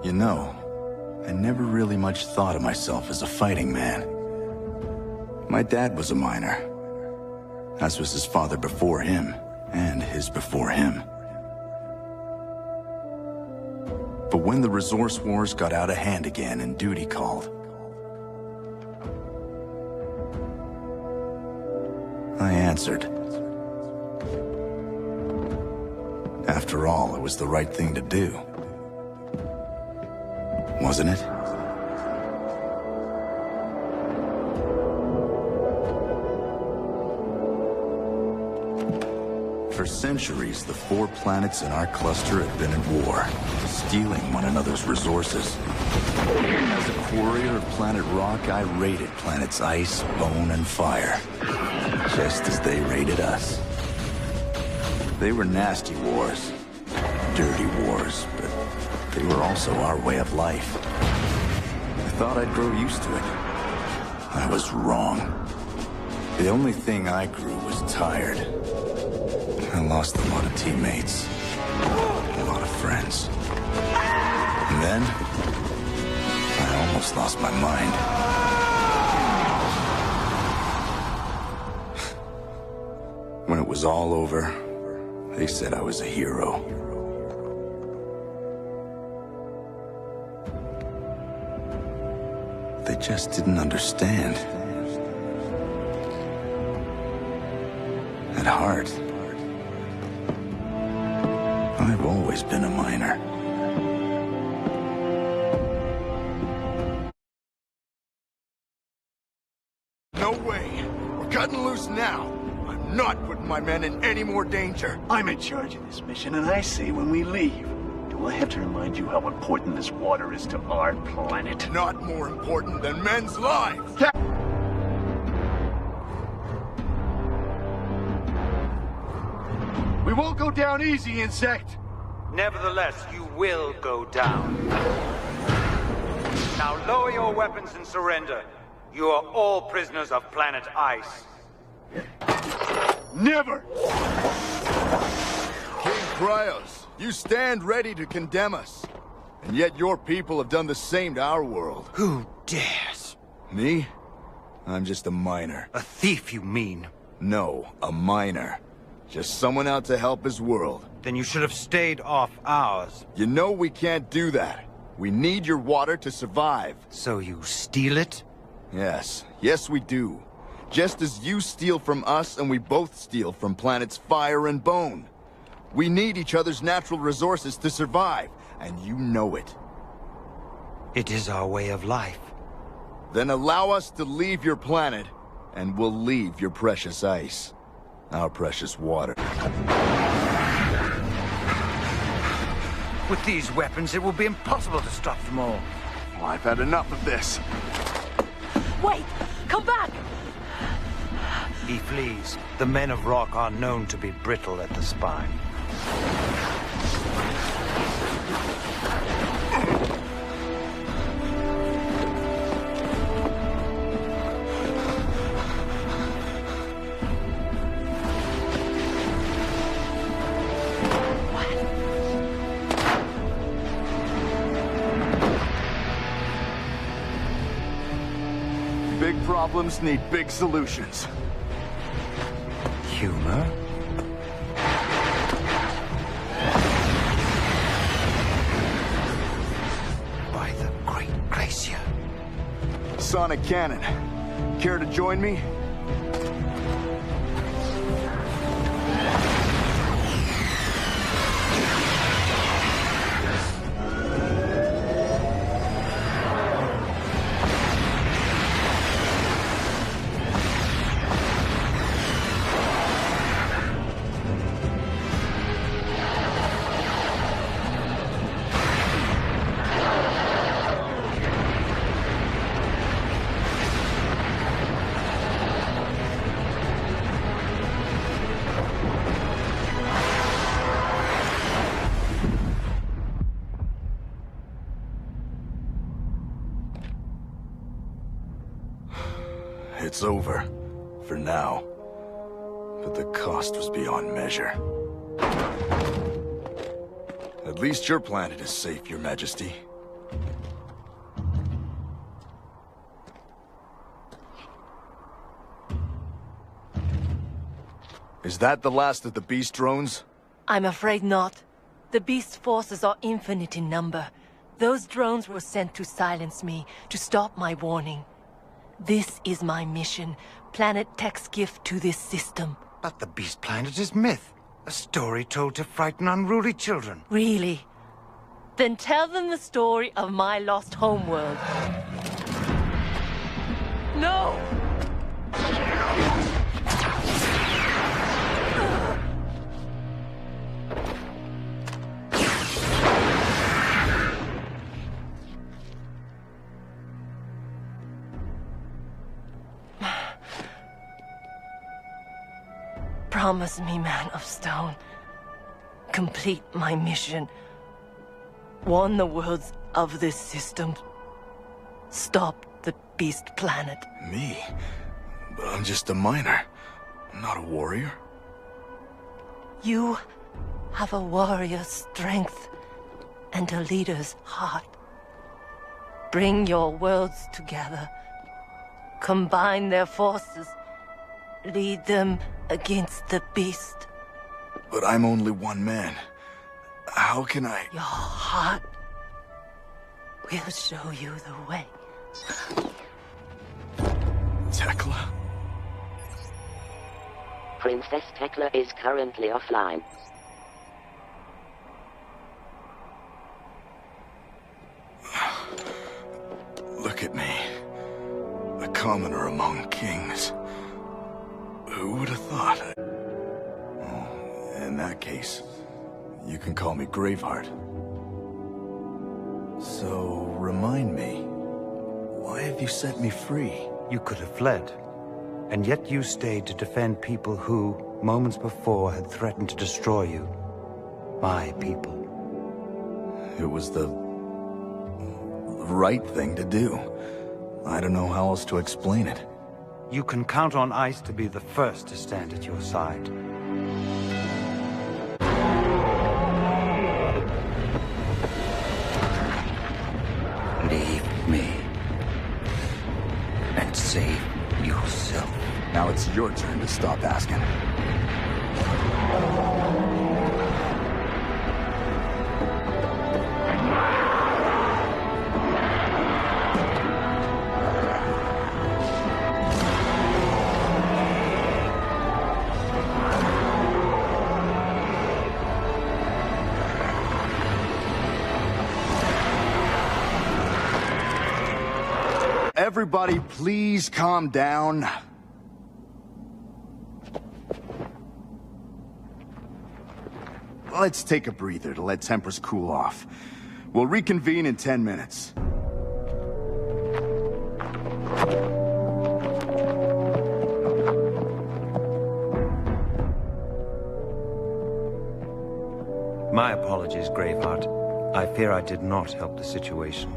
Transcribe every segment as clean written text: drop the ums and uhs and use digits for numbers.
You know, I never really much thought of myself as a fighting man. My dad was a miner, as was his father before him, and his before him. But when the resource wars got out of hand again and duty called, I answered. After all, it was the right thing to do. Wasn't it? For centuries, the 4 planets in our cluster have been at war, stealing one another's resources. As a quarrier of planet rock, I raided planets ice, bone, and fire, just as they raided us. They were nasty wars, dirty wars, but they were also our way of life. I thought I'd grow used to it. I was wrong. The only thing I grew was tired. I lost a lot of teammates, a lot of friends. And then, I almost lost my mind. When it was all over, they said I was a hero. They just didn't understand. At heart, I've always been a miner. No way! We're cutting loose now! I'm not putting my men in any more danger! I'm in charge of this mission, and I say when we leave, do I have to remind you how important this water is to our planet? Not more important than men's lives! We won't go down easy, insect! Nevertheless, you will go down. Now lower your weapons and surrender. You are all prisoners of planet Ice. Never! King Cryos, you stand ready to condemn us. And yet your people have done the same to our world. Who dares? Me? I'm just a miner. A thief, you mean? No, a miner. Just someone out to help his world. Then you should have stayed off ours. You know we can't do that. We need your water to survive. So you steal it? Yes. Yes, we do. Just as you steal from us and we both steal from planets Fire and Bone. We need each other's natural resources to survive, and you know it. It is our way of life. Then allow us to leave your planet, and we'll leave your precious ice. Our precious water. With these weapons, it will be impossible to stop them all. Well, I've had enough of this. Wait! Come back! He flees. The men of rock are known to be brittle at the spine. Big problems need big solutions. Humor? By the Great Glacier. Sonic Cannon. Care to join me? It's over. For now. But the cost was beyond measure. At least your planet is safe, Your Majesty. Is that the last of the beast drones? I'm afraid not. The beast's forces are infinite in number. Those drones were sent to silence me, to stop my warning. This is my mission. Planet Tech's gift to this system. But the Beast Planet is myth. A story told to frighten unruly children. Really? Then tell them the story of my lost homeworld. No! Promise me, Man of Stone. Complete my mission. Warn the worlds of this system. Stop the Beast Planet. Me? But I'm just a miner. I'm not a warrior. You have a warrior's strength and a leader's heart. Bring your worlds together. Combine their forces. Lead them against the beast. But I'm only one man. How can I... Your heart will show you the way. Tekla? Princess Tekla is currently offline. Look at me. A commoner among kings. Who would have thought? In that case, you can call me Graveheart. So, remind me, why have you set me free? You could have fled. And yet you stayed to defend people who, moments before, had threatened to destroy you. My people. It was the right thing to do. I don't know how else to explain it. You can count on Ice to be the first to stand at your side. Leave me. And save yourself. Now it's your turn to stop asking. Everybody, please calm down. Let's take a breather to let tempers cool off. We'll reconvene in 10 minutes. My apologies, Graveheart. I fear I did not help the situation.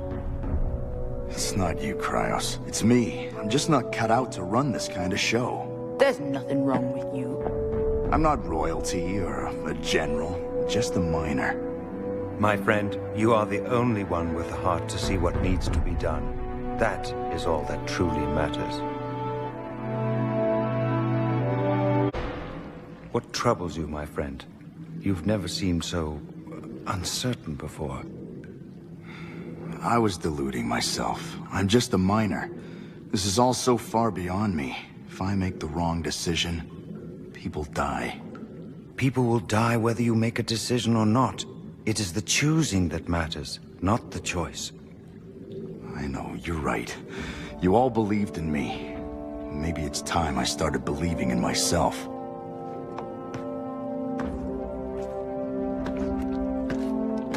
It's not you, Cryos. It's me. I'm just not cut out to run this kind of show. There's nothing wrong with you. I'm not royalty or a general, just a miner. My friend, you are the only one with the heart to see what needs to be done. That is all that truly matters. What troubles you, my friend? You've never seemed so uncertain before. I was deluding myself. I'm just a miner. This is all so far beyond me. If I make the wrong decision, people die. People will die whether you make a decision or not. It is the choosing that matters, not the choice. I know, you're right. You all believed in me. Maybe it's time I started believing in myself.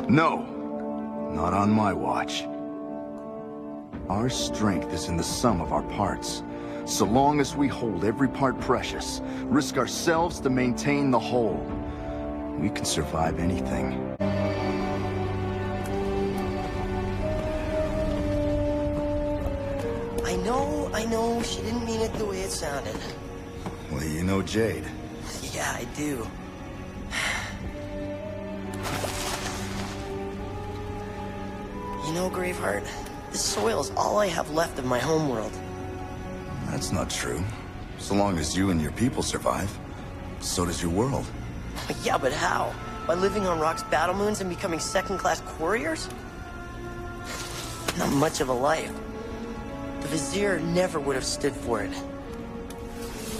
No, not on my watch. Our strength is in the sum of our parts. So long as we hold every part precious, risk ourselves to maintain the whole, we can survive anything. I know, she didn't mean it the way it sounded. Well, you know Jade. Yeah, I do. You know, Graveheart, this soil is all I have left of my homeworld. That's not true. So long as you and your people survive, so does your world. Yeah, but how? By living on Rock's battle moons and becoming second-class couriers? Not much of a life. The Vizier never would have stood for it.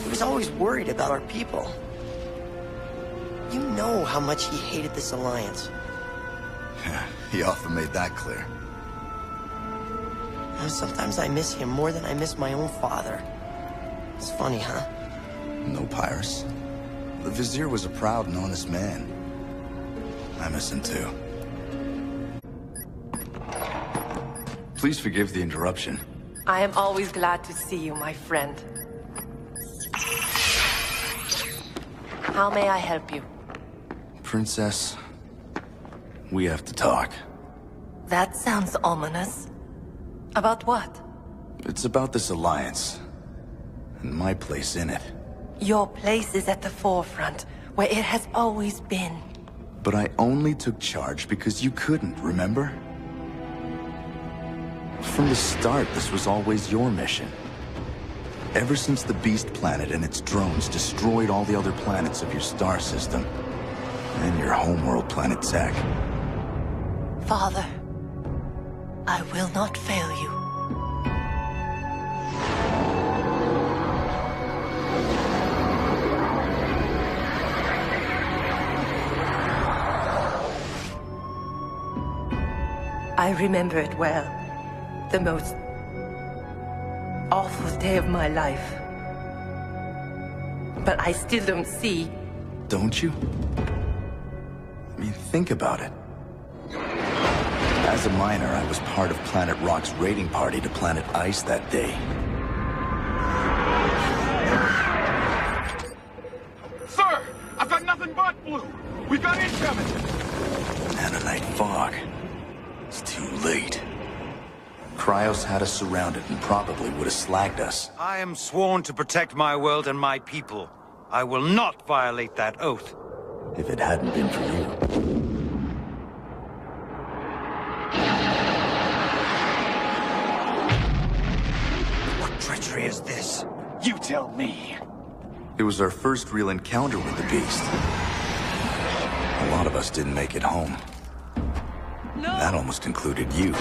He was always worried about our people. You know how much he hated this alliance. Yeah, he often made that clear. You know, sometimes I miss him more than I miss my own father. It's funny, huh? No, Pyrus. The Vizier was a proud and honest man. I miss him too. Please forgive the interruption. I am always glad to see you, my friend. How may I help you? Princess, we have to talk. That sounds ominous. About what? It's about this alliance, and my place in it. Your place is at the forefront, where it has always been. But I only took charge because you couldn't, remember? From the start, this was always your mission. Ever since the Beast Planet and its drones destroyed all the other planets of your star system, and your homeworld planet Tech. Father, I will not fail you. I remember it well. The most awful day of my life. But I still don't see. Don't you? I mean, think about it. As a miner, I was part of Planet Rock's raiding party to Planet Ice that day. Sir! I've got nothing but blue! We got incoming! Nanonite fog. It's too late. Cryos had us surrounded and probably would have slagged us. I am sworn to protect my world and my people. I will not violate that oath. If it hadn't been for you. What treachery is this? You tell me. It was our first real encounter with the Beast. A lot of us didn't make it home. No! That almost included you.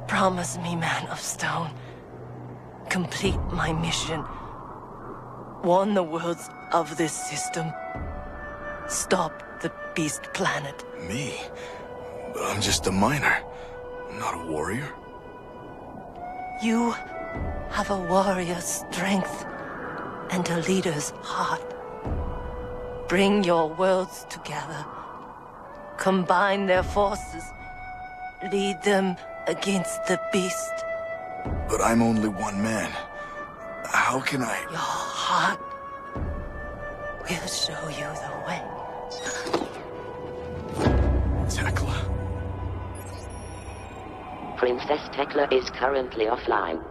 Promise me, Man of Stone. Complete my mission. Warn the worlds of this system. Stop the Beast Planet. Me? But I'm just a miner. I'm not a warrior. You have a warrior's strength and a leader's heart. Bring your worlds together. Combine their forces. Lead them against the Beast. But I'm only one man. How can I... Your heart will show you the way. Tekla. Princess Tekla is currently offline.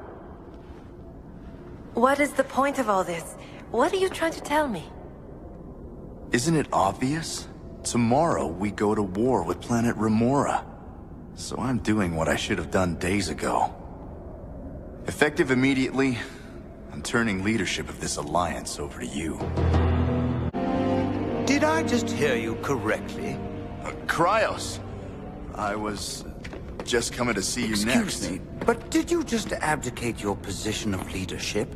What is the point of all this? What are you trying to tell me? Isn't it obvious? Tomorrow we go to war with planet Remora. So I'm doing what I should have done days ago. Effective immediately, I'm turning leadership of this alliance over to you. Did I just hear you correctly? Cryos! I was just coming to see you next. Excuse me, but did you just abdicate your position of leadership?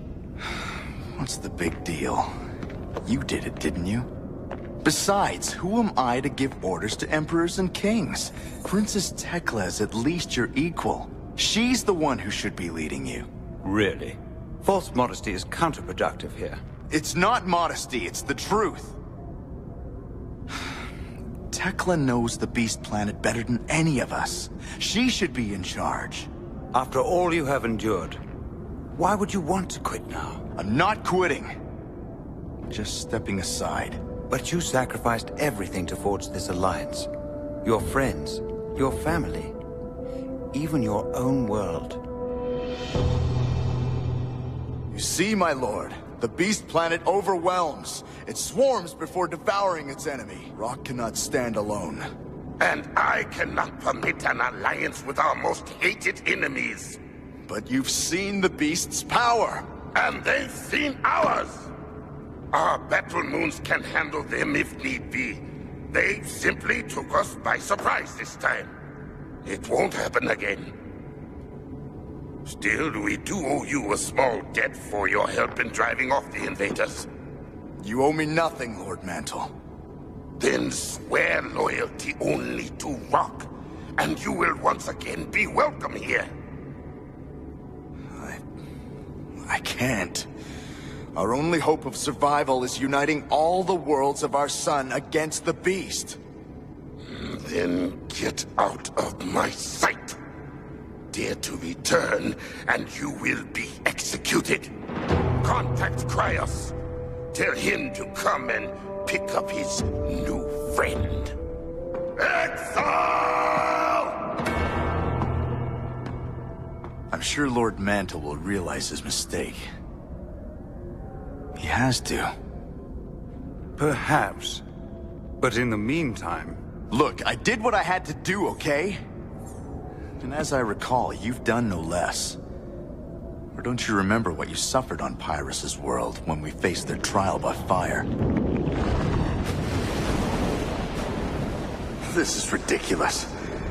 What's the big deal? You did it, didn't you? Besides, who am I to give orders to emperors and kings? Princess Tekla is at least your equal. She's the one who should be leading you. Really? False modesty is counterproductive here. It's not modesty, it's the truth. Tekla knows the Beast Planet better than any of us. She should be in charge. After all you have endured, why would you want to quit now? I'm not quitting. Just stepping aside. But you sacrificed everything to forge this alliance. Your friends, your family, even your own world. You see, my lord, the beast planet overwhelms. It swarms before devouring its enemy. Rock cannot stand alone. And I cannot permit an alliance with our most hated enemies. But you've seen the beast's power. And they've seen ours. Our battle moons can handle them if need be. They simply took us by surprise this time. It won't happen again. Still, we do owe you a small debt for your help in driving off the invaders. You owe me nothing, Lord Mantle. Then swear loyalty only to Rock, and you will once again be welcome here. I can't. Our only hope of survival is uniting all the worlds of our sun against the beast. Then get out of my sight. Dare to return, and you will be executed. Contact Cryos. Tell him to come and pick up his new friend. Exile! I'm sure Lord Mantle will realize his mistake. He has to. Perhaps. But in the meantime... Look, I did what I had to do, okay? And as I recall, you've done no less. Or don't you remember what you suffered on Pyrrhus's world when we faced their trial by fire? This is ridiculous.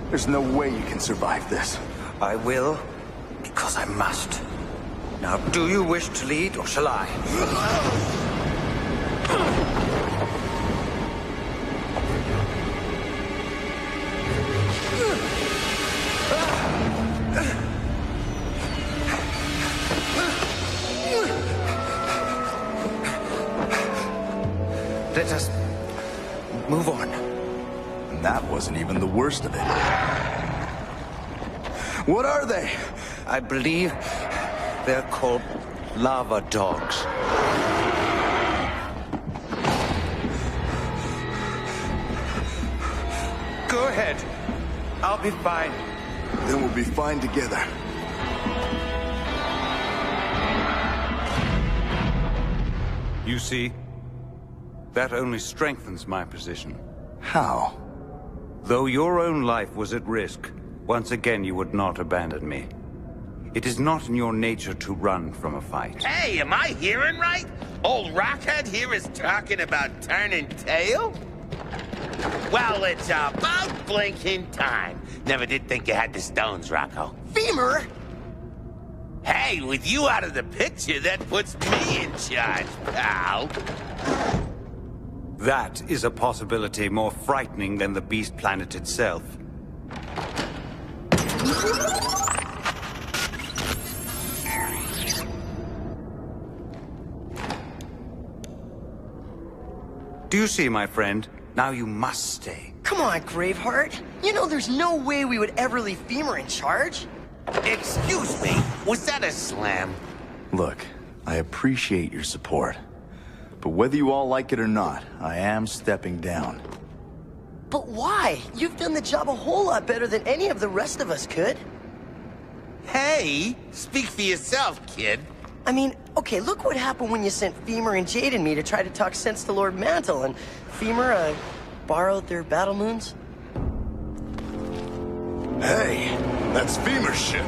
There's no way you can survive this. I will, because I must. Now, do you wish to lead, or shall I? Let us move on. And that wasn't even the worst of it. What are they? I believe they're called lava dogs. Go ahead. I'll be fine. Then we'll be fine together. You see, that only strengthens my position. How? Though your own life was at risk, once again you would not abandon me. It is not in your nature to run from a fight. Hey, am I hearing right? Old Rockhead here is talking about turning tail? Well, it's about blinking time. Never did think you had the stones, Rocco. Femur! Hey, with you out of the picture, that puts me in charge, pal. That is a possibility more frightening than the beast planet itself. Do you see, my friend? Now you must stay. Come on, Graveheart. You know there's no way we would ever leave Femur in charge. Excuse me, was that a slam? Look, I appreciate your support. But whether you all like it or not, I am stepping down. But why? You've done the job a whole lot better than any of the rest of us could. Hey, speak for yourself, kid. I mean, okay, look what happened when you sent Femur and Jade and me to try to talk sense to Lord Mantle, and Femur, borrowed their battle moons. Hey, that's Femur's ship.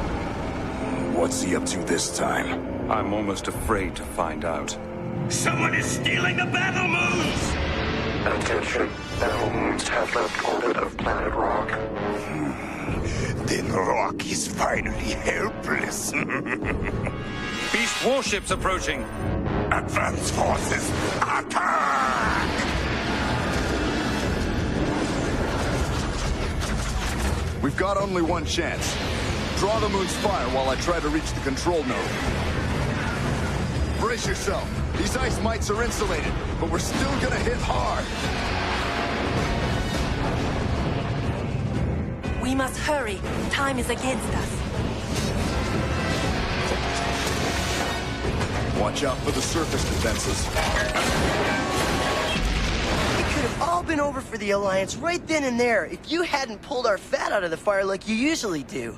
What's he up to this time? I'm almost afraid to find out. Someone is stealing the battle moons! Attention, battle moons have left orbit of planet Rock. Then Rock is finally helpless. Beast warships approaching! Advance forces, attack! We've got only one chance. Draw the moon's fire while I try to reach the control node. Brace yourself. These ice mites are insulated, but we're still gonna hit hard. We must hurry. Time is against us. Watch out for the surface defenses. It could have all been over for the Alliance right then and there if you hadn't pulled our fat out of the fire like you usually do.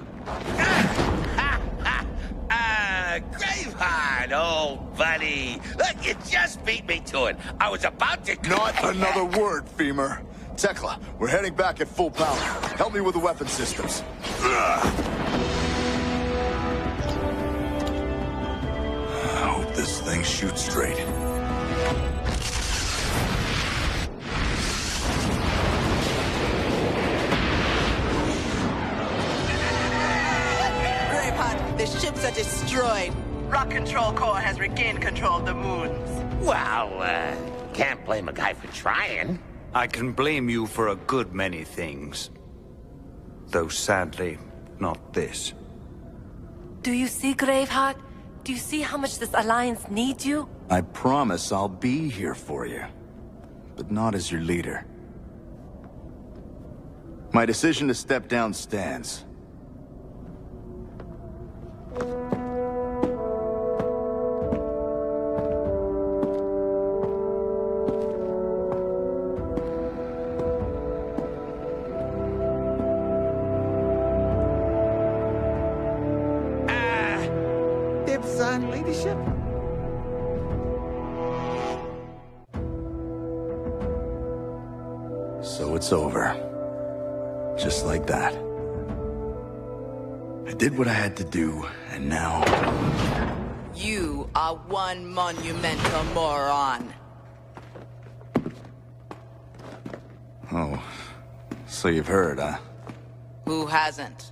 Graveheart! Graveheart, old buddy. Look, you just beat me to it. I was about to... Not another word, Femur. Tekla, we're heading back at full power. Help me with the weapon systems. I hope this thing shoots straight. Graveheart, the ships are destroyed. Rock Control Corps has regained control of the moons. Well, can't blame a guy for trying. I can blame you for a good many things. Though sadly, not this. Do you see, Graveheart? Do you see how much this Alliance needs you? I promise I'll be here for you. But not as your leader. My decision to step down stands. Dibs on leadership? So it's over. Just like that. I did what I had to do, and now... You are one monumental moron. Oh, so you've heard, huh? Who hasn't?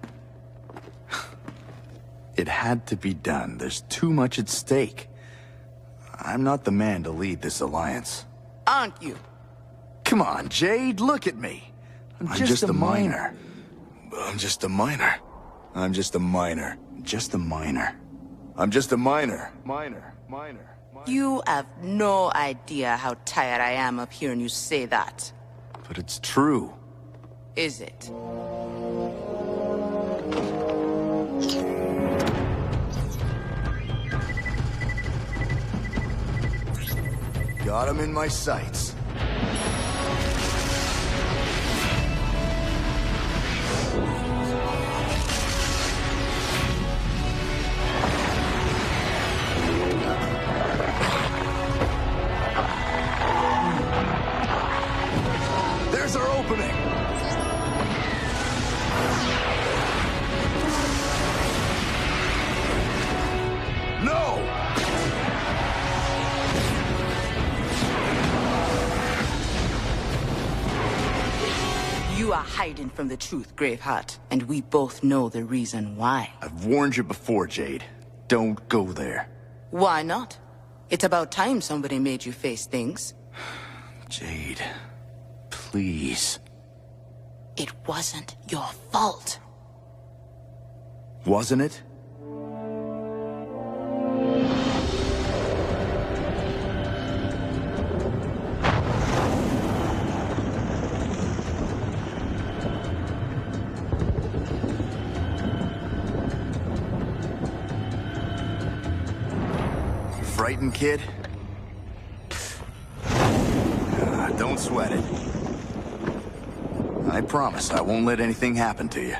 It had to be done. There's too much at stake. I'm not the man to lead this alliance. Aren't you? Come on, Jade, look at me. I'm just a miner. I'm just a miner. I'm just a miner. Just a miner. I'm just a miner. Miner. You have no idea how tired I am of hearing you say that. But it's true. Is it? Got him in my sights. There's our opening. No! You are hiding from the truth, Graveheart, and we both know the reason why. I've warned you before, Jade. Don't go there. Why not? It's about time somebody made you face things. Jade, please. It wasn't your fault. Wasn't it? Frightened, kid? Don't sweat it. I promise I won't let anything happen to you.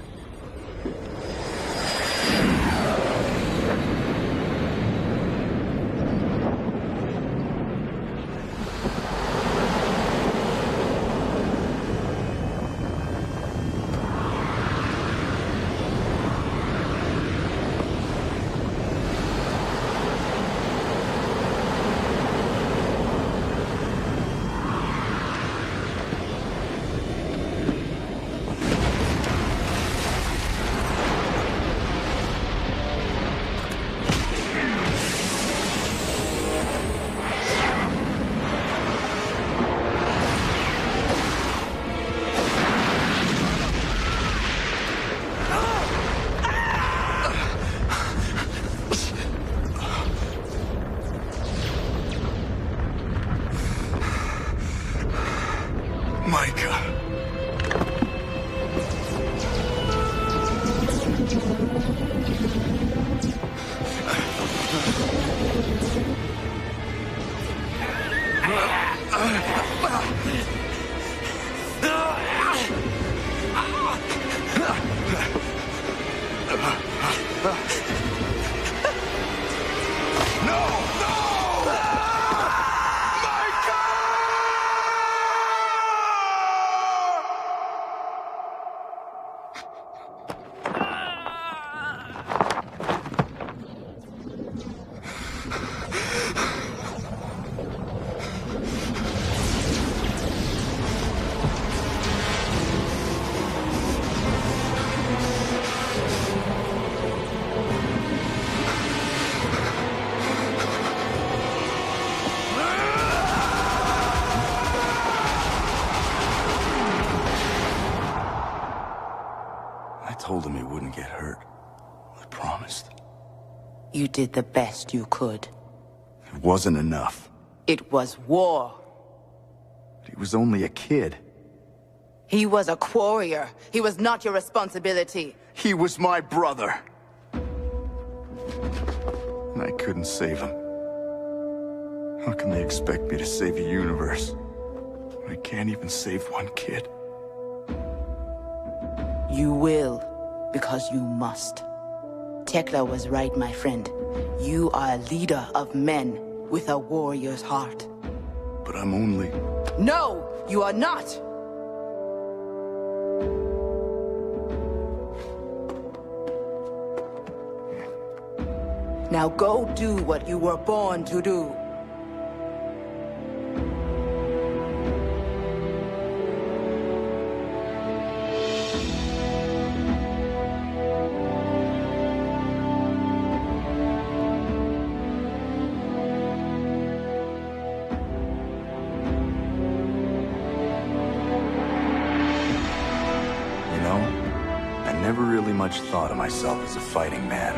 I told him he wouldn't get hurt. I promised. You did the best you could. It wasn't enough. It was war. He was only a kid. He was a warrior. He was not your responsibility. He was my brother. And I couldn't save him. How can they expect me to save a universe? I can't even save one kid. You will, because you must. Tekla was right, my friend. You are a leader of men with a warrior's heart. But I'm only... No, you are not! Now go do what you were born to do. Thought of myself as a fighting man.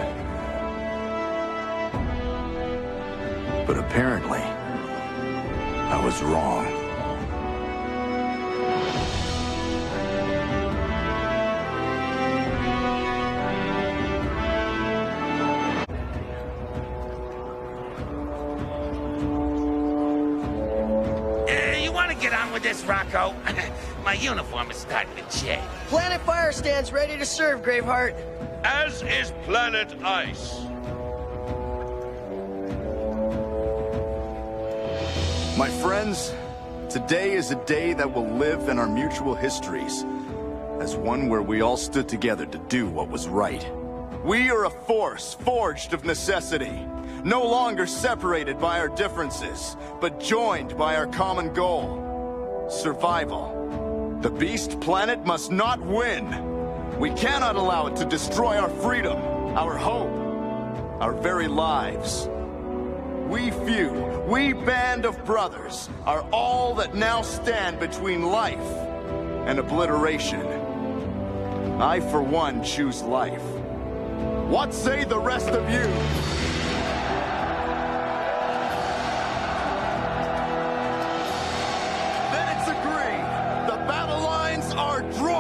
But apparently, I was wrong. You want to get on with this, Rocco? My uniform is starting to change. Planet Fire stands ready to serve, Graveheart. As is Planet Ice. My friends, today is a day that will live in our mutual histories as one where we all stood together to do what was right. We are a force forged of necessity, no longer separated by our differences, but joined by our common goal: survival. The Beast Planet must not win. We cannot allow it to destroy our freedom, our hope, our very lives. We few, we band of brothers, are all that now stand between life and obliteration. I, for one, choose life. What say the rest of you? Then it's agreed. The battle lines are drawn.